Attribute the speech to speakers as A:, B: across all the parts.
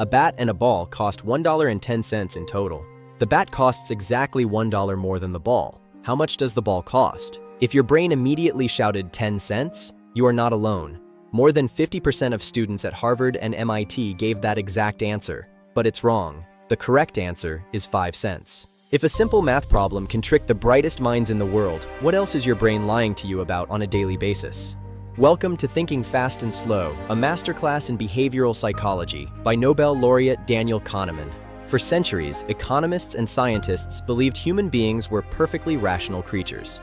A: A bat and a ball cost $1.10 in total. The bat costs exactly $1 more than the ball. How much does the ball cost? If your brain immediately shouted 10 cents, you are not alone. More than 50% of students at Harvard and MIT gave that exact answer, but it's wrong. The correct answer is 5 cents. If a simple math problem can trick the brightest minds in the world, what else is your brain lying to you about on a daily basis? Welcome to Thinking Fast and Slow, a masterclass in behavioral psychology by Nobel Laureate Daniel Kahneman. For centuries, economists and scientists believed human beings were perfectly rational creatures.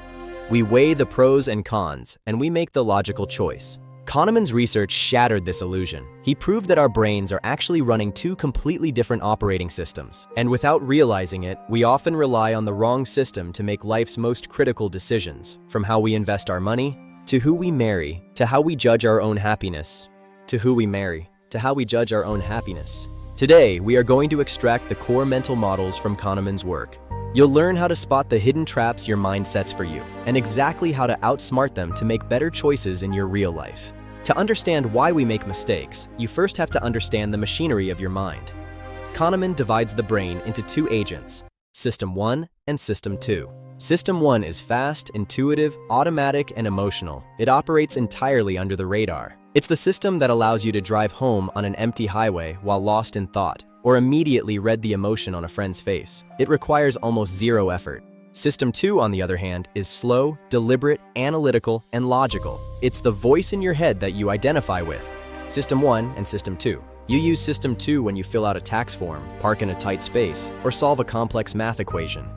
A: We weigh the pros and cons, and we make the logical choice. Kahneman's research shattered this illusion. He proved that our brains are actually running two completely different operating systems. And without realizing it, we often rely on the wrong system to make life's most critical decisions, from how we invest our money, to who we marry, to how we judge our own happiness. Today, we are going to extract the core mental models from Kahneman's work. You'll learn how to spot the hidden traps your mind sets for you, and exactly how to outsmart them to make better choices in your real life. To understand why we make mistakes, you first have to understand the machinery of your mind. Kahneman divides the brain into two agents, System 1 and System 2. System 1 is fast, intuitive, automatic, and emotional. It operates entirely under the radar. It's the system that allows you to drive home on an empty highway while lost in thought, or immediately read the emotion on a friend's face. It requires almost zero effort. System 2, on the other hand, is slow, deliberate, analytical, and logical. It's the voice in your head that you identify with. System 1 and System 2. You use System 2 when you fill out a tax form, park in a tight space, or solve a complex math equation.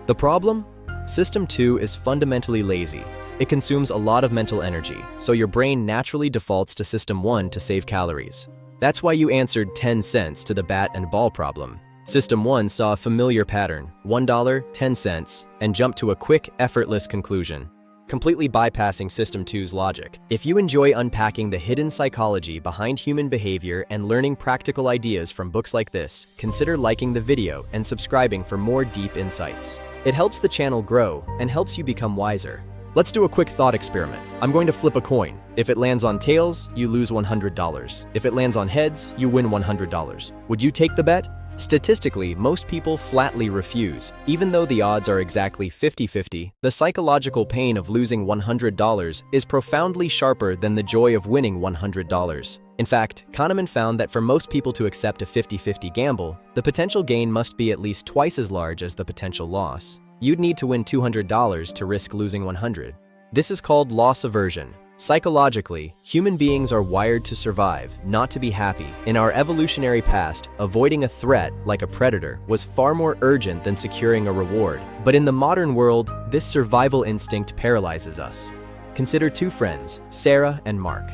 A: The problem? System 2 is fundamentally lazy. It consumes a lot of mental energy, so your brain naturally defaults to System 1 to save calories. That's why you answered 10 cents to the bat and ball problem. System 1 saw a familiar pattern, $1, 10 cents, and jumped to a quick, effortless conclusion, completely bypassing System 2's logic. If you enjoy unpacking the hidden psychology behind human behavior and learning practical ideas from books like this, consider liking the video and subscribing for more deep insights. It helps the channel grow and helps you become wiser. Let's do a quick thought experiment. I'm going to flip a coin. If it lands on tails, you lose $100. If it lands on heads, you win $100. Would you take the bet? Statistically, most people flatly refuse. Even though the odds are exactly 50-50, the psychological pain of losing $100 is profoundly sharper than the joy of winning $100. In fact, Kahneman found that for most people to accept a 50-50 gamble, the potential gain must be at least twice as large as the potential loss. You'd need to win $200 to risk losing $100. This is called loss aversion. Psychologically, human beings are wired to survive, not to be happy. In our evolutionary past, avoiding a threat, like a predator, was far more urgent than securing a reward. But in the modern world, this survival instinct paralyzes us. Consider two friends, Sarah and Mark.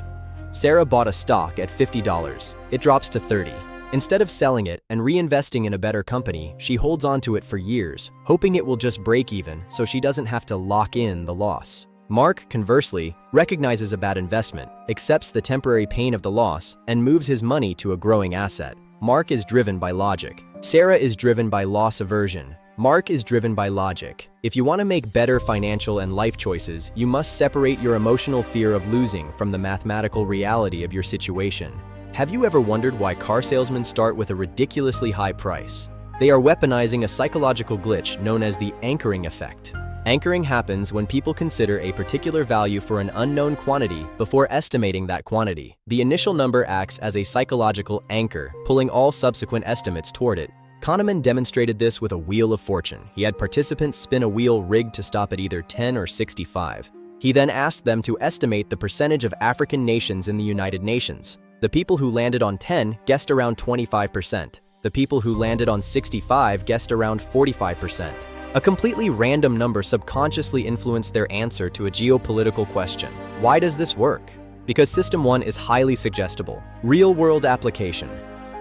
A: Sarah bought a stock at $50. It drops to $30. Instead of selling it and reinvesting in a better company, she holds on to it for years, hoping it will just break even so she doesn't have to lock in the loss. Mark, conversely, recognizes a bad investment, accepts the temporary pain of the loss, and moves his money to a growing asset. Mark is driven by logic. Sarah is driven by loss aversion. Mark is driven by logic. If you want to make better financial and life choices, you must separate your emotional fear of losing from the mathematical reality of your situation. Have you ever wondered why car salesmen start with a ridiculously high price? They are weaponizing a psychological glitch known as the anchoring effect. Anchoring happens when people consider a particular value for an unknown quantity before estimating that quantity. The initial number acts as a psychological anchor, pulling all subsequent estimates toward it. Kahneman demonstrated this with a wheel of fortune. He had participants spin a wheel rigged to stop at either 10 or 65. He then asked them to estimate the percentage of African nations in the United Nations. The people who landed on 10 guessed around 25%. The people who landed on 65 guessed around 45%. A completely random number subconsciously influenced their answer to a geopolitical question. Why does this work? Because System 1 is highly suggestible. Real-world application.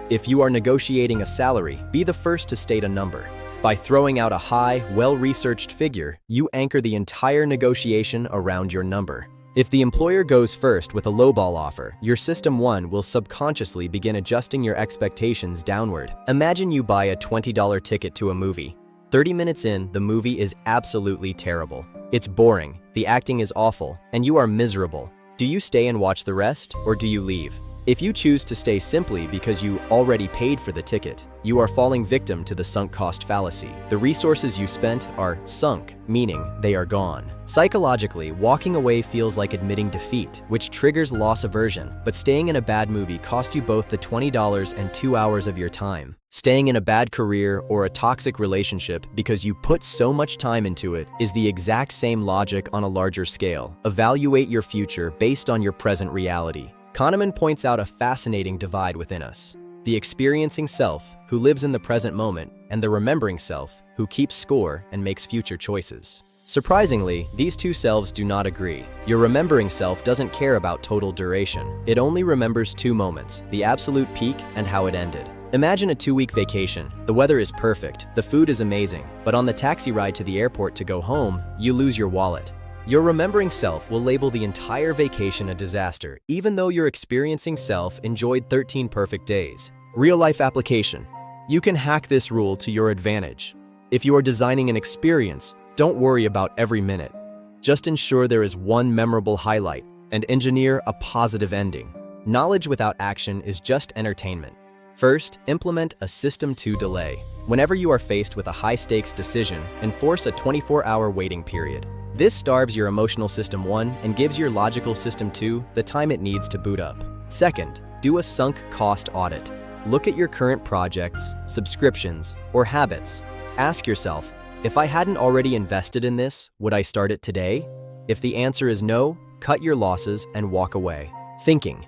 A: If you are negotiating a salary, be the first to state a number. By throwing out a high, well-researched figure, you anchor the entire negotiation around your number. If the employer goes first with a lowball offer, your System 1 will subconsciously begin adjusting your expectations downward. Imagine you buy a $20 ticket to a movie. 30 minutes in, the movie is absolutely terrible. It's boring, the acting is awful, and you are miserable. Do you stay and watch the rest, or do you leave? If you choose to stay simply because you already paid for the ticket, you are falling victim to the sunk cost fallacy. The resources you spent are sunk, meaning they are gone. Psychologically, walking away feels like admitting defeat, which triggers loss aversion, but staying in a bad movie costs you both the $20 and 2 hours of your time. Staying in a bad career or a toxic relationship because you put so much time into it is the exact same logic on a larger scale. Evaluate your future based on your present reality. Kahneman points out a fascinating divide within us: the experiencing self, who lives in the present moment, and the remembering self, who keeps score and makes future choices. Surprisingly, these two selves do not agree. Your remembering self doesn't care about total duration. It only remembers 2 moments, the absolute peak and how it ended. Imagine a 2-week vacation. The weather is perfect, the food is amazing, but on the taxi ride to the airport to go home, you lose your wallet. Your remembering self will label the entire vacation a disaster, even though your experiencing self enjoyed 13 perfect days. Real-life application. You can hack this rule to your advantage. If you are designing an experience, don't worry about every minute. Just ensure there is one memorable highlight and engineer a positive ending. Knowledge without action is just entertainment. First, implement a System 2 delay. Whenever you are faced with a high-stakes decision, enforce a 24-hour waiting period. This starves your emotional System 1 and gives your logical System 2 the time it needs to boot up. Second, do a sunk cost audit. Look at your current projects, subscriptions, or habits. Ask yourself, if I hadn't already invested in this, would I start it today? If the answer is no, cut your losses and walk away. Thinking.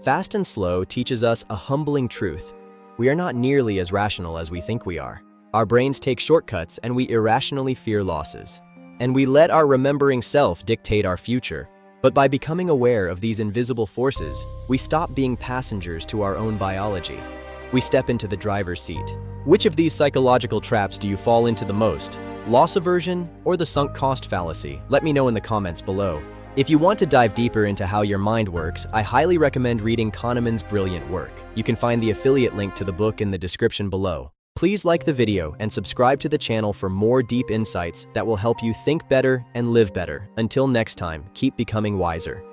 A: Fast and Slow teaches us a humbling truth. We are not nearly as rational as we think we are. Our brains take shortcuts and we irrationally fear losses. And we let our remembering self dictate our future. But by becoming aware of these invisible forces, we stop being passengers to our own biology. We step into the driver's seat. Which of these psychological traps do you fall into the most? Loss aversion or the sunk cost fallacy? Let me know in the comments below. If you want to dive deeper into how your mind works, I highly recommend reading Kahneman's brilliant work. You can find the affiliate link to the book in the description below. Please like the video and subscribe to the channel for more deep insights that will help you think better and live better. Until next time, keep becoming wiser.